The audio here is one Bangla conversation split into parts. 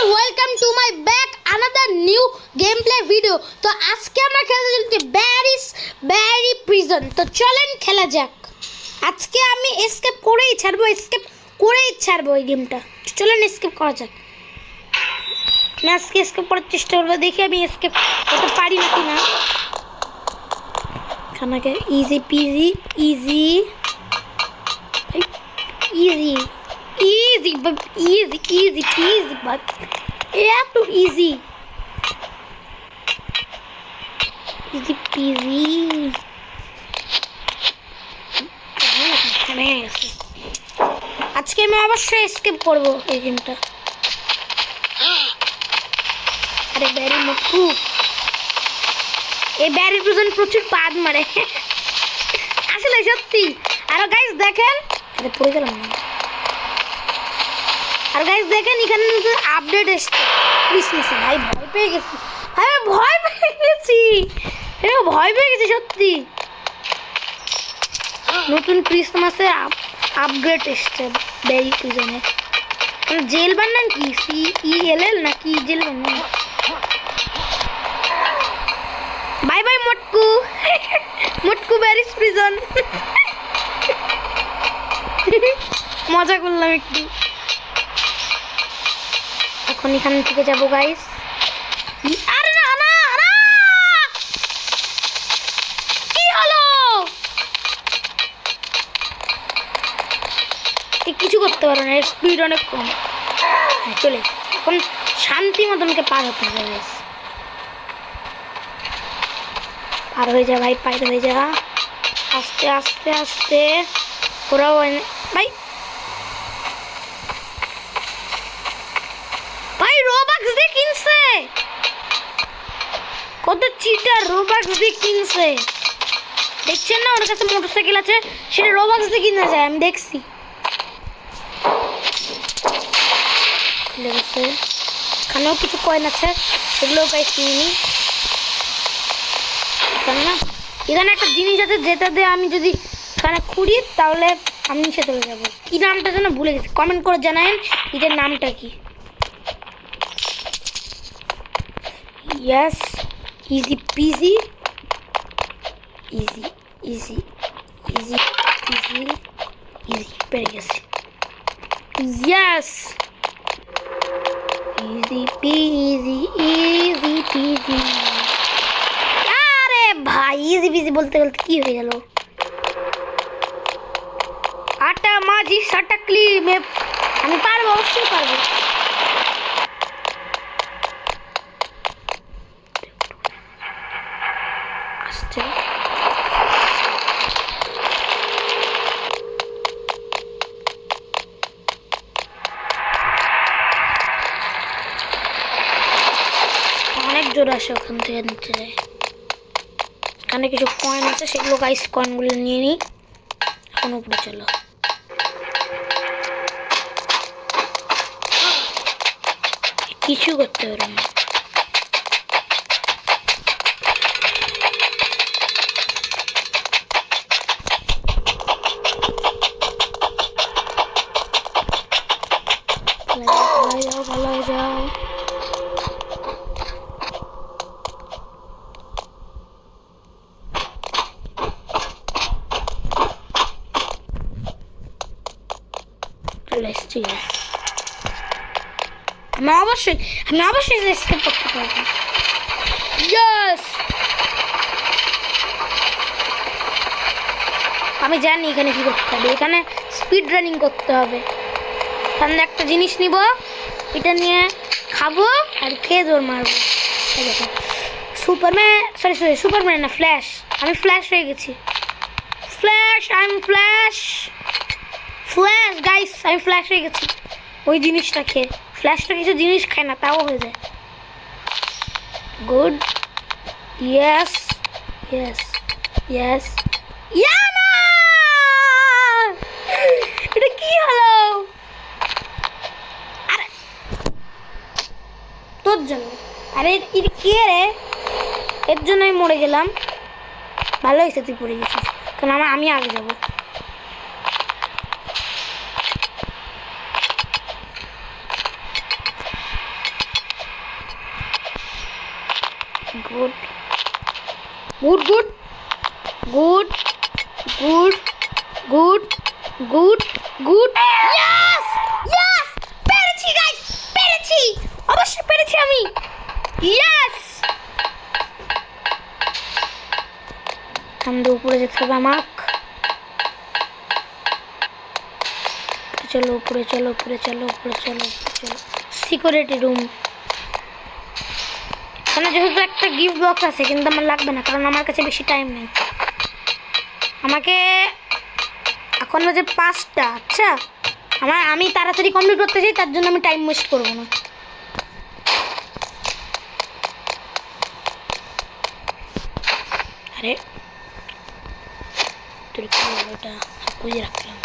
all, welcome to my back another new gameplay video. তো আজকে আমরা খেলতে চলছি ব্যারি প্রিজন। তো চলেন খেলা যাক। আজকে আমি এসকেপ করেই ছাড়বো এই গেমটা। চলেন এসকেপ করা যাক। আমি আজকে এসকেপ করার চেষ্টা করবো, দেখি আমি এসকেপ করতে পারি নাকি না। খানাকে easy peasy easy but yeah, too easy peasy. আজকে আমি অবশ্যই এসকেপ করব এই গেমটা। আরে ব্যারি মুকু, এই ব্যারি প্রিজন প্রচুর পাদ মারে আসলে সত্যি। আর গাইস দেখেন, আরে পড়ে গেলাম না। আর গাইস দেখেন এখানে আপডেট এসেছে ক্রিসমাসে। ভাই ভয় পেয়ে গেছি, ভয় পেয়ে গেছি সত্যি। নতুন ক্রিসমাসে আপগ্রেড এসেছে ব্যারি প্রিজনে। জেল বানান কি CELL নাকি জেল বানান? বাই বাই মোটকু ব্যারি প্রিজন। মজা করলাম একটু। এখন এখান থেকে যাবো গাইস। আরে না না না, কি হলো? কিছু করতে পারো না, স্পিড অনেক কম। চলে এখন শান্তি মতনকে পার হতে হবে গাইস। পার হয়ে যা ভাই, পার হয়ে যা আস্তে আস্তে আস্তে। ওরাও ভাই রোবাক্স দিয়ে কিনছে, কত চিটার রোবাক্স দিয়ে কিনছে। দেখছেন না ওর কাছে মোটরসাইকেল আছে, সেটা রোবাক্স দিয়ে কিনা যায়, আমি দেখছি। এখানেও কিছু কয়েন আছে, সেগুলোও পাইছি আমি। এখানে একটা জিনিস আছে যেটা দিয়ে আমি যদি এখানে খুঁড়ি তাহলে আমি নিচে চলে যাবো। কি নামটা যেন ভুলে গেছি, কমেন্ট করে জানাবেন এটার নামটা কি। Yes, easy peasy, easy পেরে গেছি। Yes, easy peasy আরে ভাই ইজি পিজি বলতে বলতে কি হয়ে গেল? আটা মাঝি সাটাকলি আমি পারবো, অবশ্যই পারবো। অনেক জোর আসে ওখান থেকে নিচে যায়। এখানে কিছু কয়েন আছে, সেগুলো গাইস কয়েনগুলো নিয়ে নিই। এখন উপরে চলো। কিছু করতে পারো না। ভালো হয়ে যাও। আমি অবশ্যই এসকেপ করতে পারবো। ইয়েস, আমি জানি এখানে কি করতে হবে। এখানে স্পিড রানিং করতে হবে। এখানে একটা জিনিস নিব, এটা নিয়ে খাবো আর খেয়ে জোর মারবো। সুপারম্যান না, ফ্ল্যাশ। আমি ফ্ল্যাশ হয়ে গেছি। ফ্ল্যাশ গাইস, আমি ফ্ল্যাশ হয়ে গেছি ওই জিনিসটা খেয়ে। ফ্ল্যাশটা কিছু জিনিস খায় না, তাও হয়ে যায়। গুড। ইয়েস এটা কি হলো? আরে তোর জন্য। আরে এটা কে রে? এর জন্য আমি মরে গেলাম। ভালো হয়েছে তুই পড়ে গেছিস, কারণ আমি আগে যাবো। Good good good good good good good good yes yes পেরেছি গাইস পেরেছি অবশ্যই পেরেছি আমি ইয়েস আমরা উপরে যেতে হবে আমাকে চলো উপরে চলো উপরে চলো উপরে চলো চলো সিকিউরিটি রুম এখানে যেহেতু একটা গিফট বক্স আছে কিন্তু আমার লাগবে না কারণ আমার কাছে বেশি টাইম নেই আমাকে এখন বাজে 5টা আচ্ছা আমি তাড়াতাড়ি কমপ্লিট করতে চাই তার জন্য আমি টাইম ওয়েস্ট করবো না আরে তোর কি ওটা বুঝে রাখলাম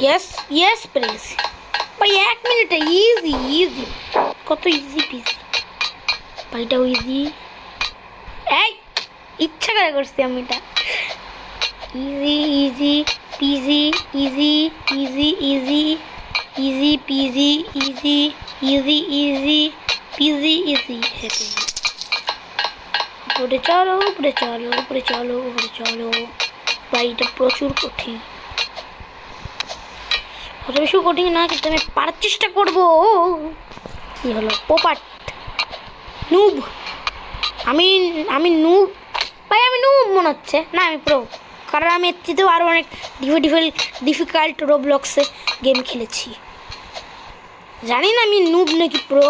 ইয়েস ইয়েস প্লিজ ভাই 1 মিনিটে ইজি ইজি কত ইজি পিজি ভাইটাও ইজি এই ইচ্ছা করে করছি আমি এটা easy easy PG easy easy easy easy PG easy easy easy PG easy happy উপরে চলো উপরে চলো উপরে চলো উপরে চলো ভাই এটা প্রচুর কঠিন অত বেশি কঠিন না কিন্তু আমি পারার চেষ্টা করবো কি হলো পোপাট নুব আমি নুব ভাই আমি নুব মনে হচ্ছে না আমি প্রো কারণ আমি এর চেয়েও আরও অনেক ডিফিকাল্ট রোবলক্সে গেম খেলেছি জানি না আমি নুব নাকি প্রো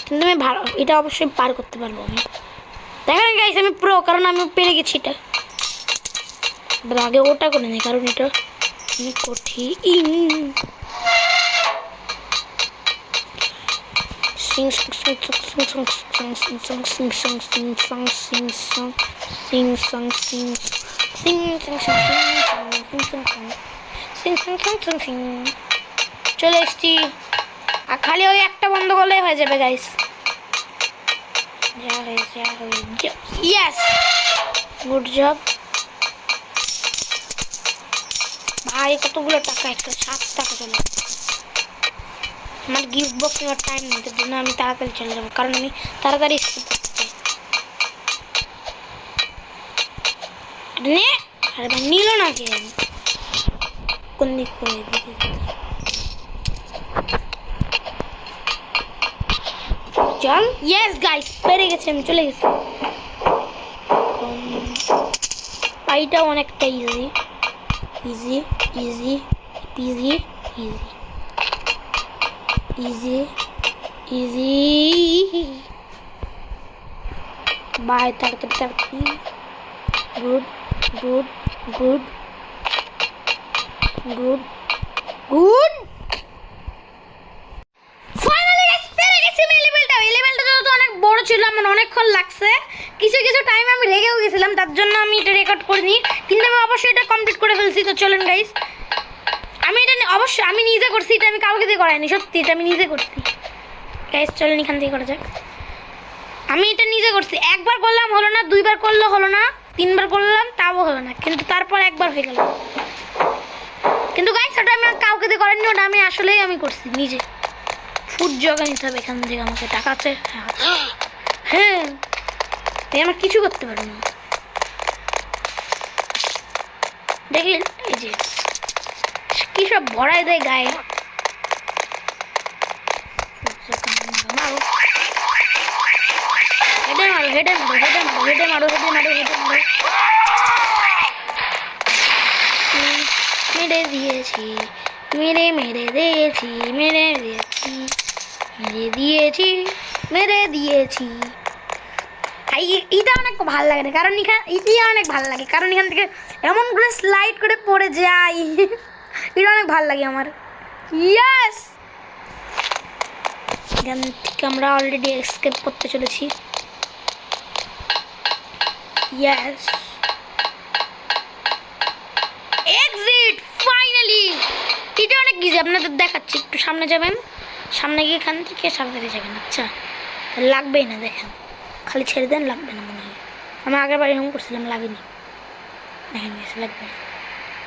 কিন্তু আমি ভালো এটা অবশ্যই পার করতে পারবো আমি দেখেন গাইস আমি প্রো কারণ আমি পেরে গেছি এটা আগে ওটা করে নিই কারণ এটা কঠিন sing sing sing sing sing sing sing sing sing sing sing sing sing sing sing sing sing sing চলে এসছি আর খালি ওই একটা বন্ধ করলেই হয়ে যাবে গাইস যা হয়ে ইয়েস গুড জব ভাই কতগুলো টাকা একটা 7 টাকা চলে আমার গিফট বক্স নেওয়ার টাইম নেই তার জন্য আমি তাড়াতাড়ি চলে যাবো কারণ আমি তাড়াতাড়ি স্কিপ করতে চাই নে আরে ভাই নিল না কে কোন দিক করে দিকে চল ইয়েস গাইস পেরে গেছি আমি চলে গেছি পাইটা অনেকটা easy easy easy easy easy easy easy bye tartari good good good good good finally guys পেরে গেছি আমি লেভেলটা তো অনেক বড় ছিল আমার অনেকক্ষণ লাগছে কিছু টাইম আমি রেগেও গেছিলাম তার জন্য আমি এটা রেকর্ড করিনি কিন্তু আমি অবশ্যই এটা কমপ্লিট করে ফেলছি তো চলেন গাইস আমি এটা অবশ্যই আমি নিজে করছি এটা আমি কাউকে দিয়ে করাইনি সত্যি এটা আমি নিজে করছি গাইস চলেন এখান থেকে করা যাক আমি এটা নিজে করছি একবার করলাম হলো না দুইবার করলে হলো না তিনবার করলাম তাও হলো না কিন্তু তারপর একবার হয়ে গেল কিন্তু গাইস ওটা আমি কাউকে দিয়ে করাইনি ওটা আমি আসলেই আমি করছি নিজে ফুড জগা নিতে হবে এখান থেকে আমাকে টাকা আছে হ্যাঁ তাই আমার কিছু করতে পারবো না দেখলেন এই যে কি সব ভরাই দেয় গায়ে হেডে মারো মেরে দিয়েছি এটা অনেক ভালো লাগে না কারণ এটা অনেক ভালো লাগে কারণ এখান থেকে এমন করে স্লাইড করে পড়ে যাই এটা অনেক ভালো লাগে আমার ইয়েস এখান থেকে আমরা অলরেডি এসকেপ করতে চলেছি ইয়েস এক্সিট ফাইনালি এটা অনেক ইজি আপনাদের দেখাচ্ছি একটু সামনে যাবেন সামনে গিয়ে এখান থেকে সামনে যাবেন আচ্ছা লাগবেই না দেখেন খালি ছেড়ে দেন লাগবে না মনে হয় আমি আগের বার এরকম করছিলাম লাগেনি দেখেন লাগবে না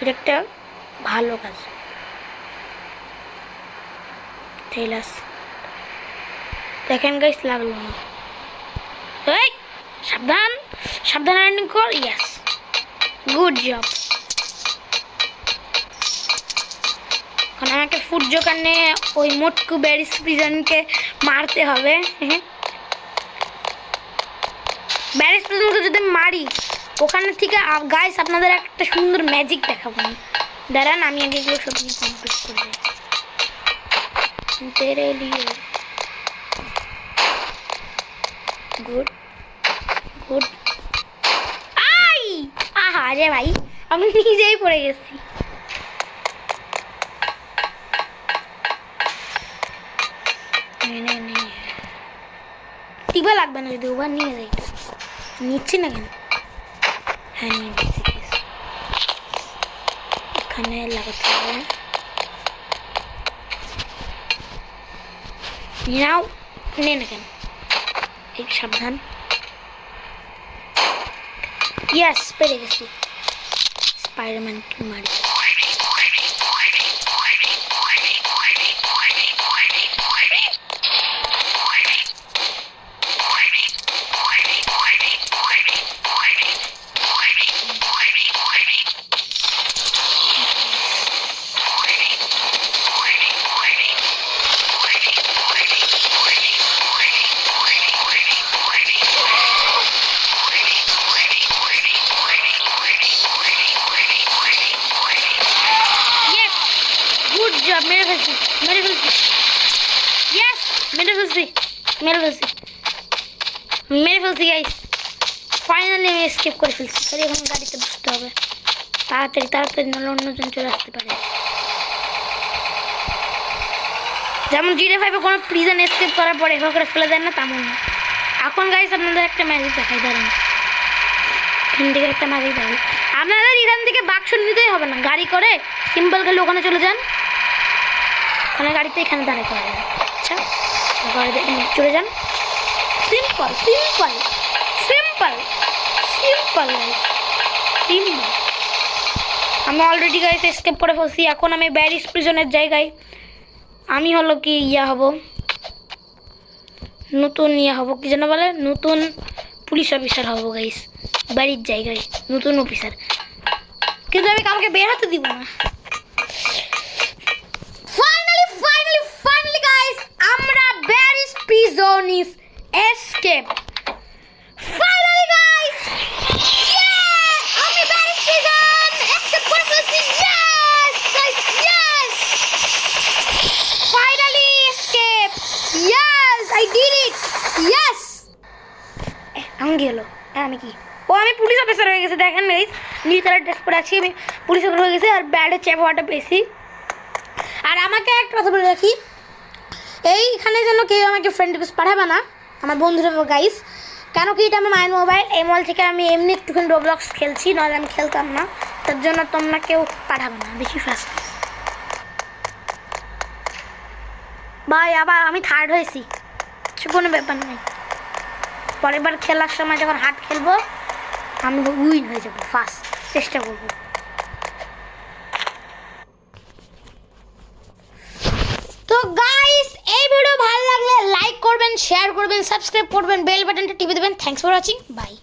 এটা একটা ভালো কাজ টেলাস দেখেন গাইস, লাগলো না। এই সাবধান সাবধান ল্যান্ডিং কর। Yes, good job. এখন আমাকে ফুড জোকানে ওই মোটকু ব্যারিস প্রিজনকে মারতে হবে। ব্যারিস প্রিজনকে যদি মারি ওখানে থেকে গাইস আপনাদের একটা সুন্দর ম্যাজিক দেখাবো। দাঁড়ান, আমি আগে এগুলো সব নিয়ে কমপ্লিট করবো। তেরে লিয়ে গুড গুড। আই আহা রে ভাই, আমি নিজেই পড়ে গেছি। টিবা লাগবে না যদি ওভার নিয়ে যাই। নিচ্ছি না কেন? হ্যাঁ নিয়ে নিচ্ছি। এখানে লাগাতে হবে। নাও নে না কেন? এই সাবধান। ইয়েস, পেরে গেছি। স্পাইডারম্যানকে মারি। মেরে ফেলছি, মেরে ফেলছি। ইয়েস, মেরে ফেলছি, মেরে ফেলছি, মেরে ফেলছি গাইস। ফাইনালি আমি এসকেপ করে ফেলছি। তাহলে এখন গাড়িতে বসতে হবে তাড়াতাড়ি তাড়াতাড়ি, নাহলে অন্যজন চলে আসতে পারে। যেমন GTA 5-এ কোনো প্রিজন এসকেপ করার পরে এভাবে করে ফেলে দেন না, তেমন না। এখন গাইস আপনাদের একটা ম্যাজিক দেখাই। দাঁড়ান, এখান থেকে একটা ম্যাজিক দেখাই। আপনাদের এখান থেকে বাক্স নিতেই হবে না, গাড়ি করে সিম্পল গেলে ওখানে চলে যান। ওখানে গাড়িতে এখানে দাঁড়ায় করা যায়। আচ্ছা, গাড়িতে চলে যান। Simple simple simple simple guys, simple. আমি অলরেডি গাইস এসকেপ করে ফেলছি। এখন আমি ব্যারিস প্রিজনের জায়গায় আমি হলো কি হব, নতুন হব, কি যেন বলে, নতুন পুলিশ অফিসার হব গাইস। বাড়ির জায়গায় নতুন অফিসার, কিন্তু আমি কাউকে বের হতে দিব না। ফাইনালি গাইস, আমরা barriers prison is escape. Finally guys, আমি ব্যারিস প্রিজন এসকেপ করে ফেলছি। Yes guys, yes, finally escape. Yes, I did it. Yes, আমি গেল। আমি কি, আমি পুলিশ অফিসার হয়ে গেছে। দেখেন গাইস, নীল কালার ড্রেস পরে আছি, আমি পুলিশ অফিসার হয়ে গেছে। আর ব্যাডে চেপাটা পেয়েছি। আর আমাকে একটা কথা বলে রাখি, এইখানে যেন কেউ আমাকে ফ্রেন্ড রিকোয়েস্ট পাঠাবে না, আমার বন্ধুরা গাইস। কেন কি, এটা আমার মায়ের মোবাইল। এই মোবাইল থেকে আমি এমনি একটুখানি রোবলক্স খেলছি, নাহলে আমি খেলতাম না। তার জন্য তোমরা কেউ পাঠাবে না বেশি ফাস্ট। ভাই আবার আমি থার্ড হয়েছি, কোনো ব্যাপার নেই। পরের বার খেলার সময় যখন হাট খেলবো আমি উইন হয়ে যাবো, ফার্স্ট চেষ্টা করবো। তো গাইস, এই ভিডিও ভালো লাগলে লাইক করবেন, শেয়ার করবেন, সাবস্ক্রাইব করবেন, বেল বাটনটা টিপে দেবেন। Thanks for watching, by.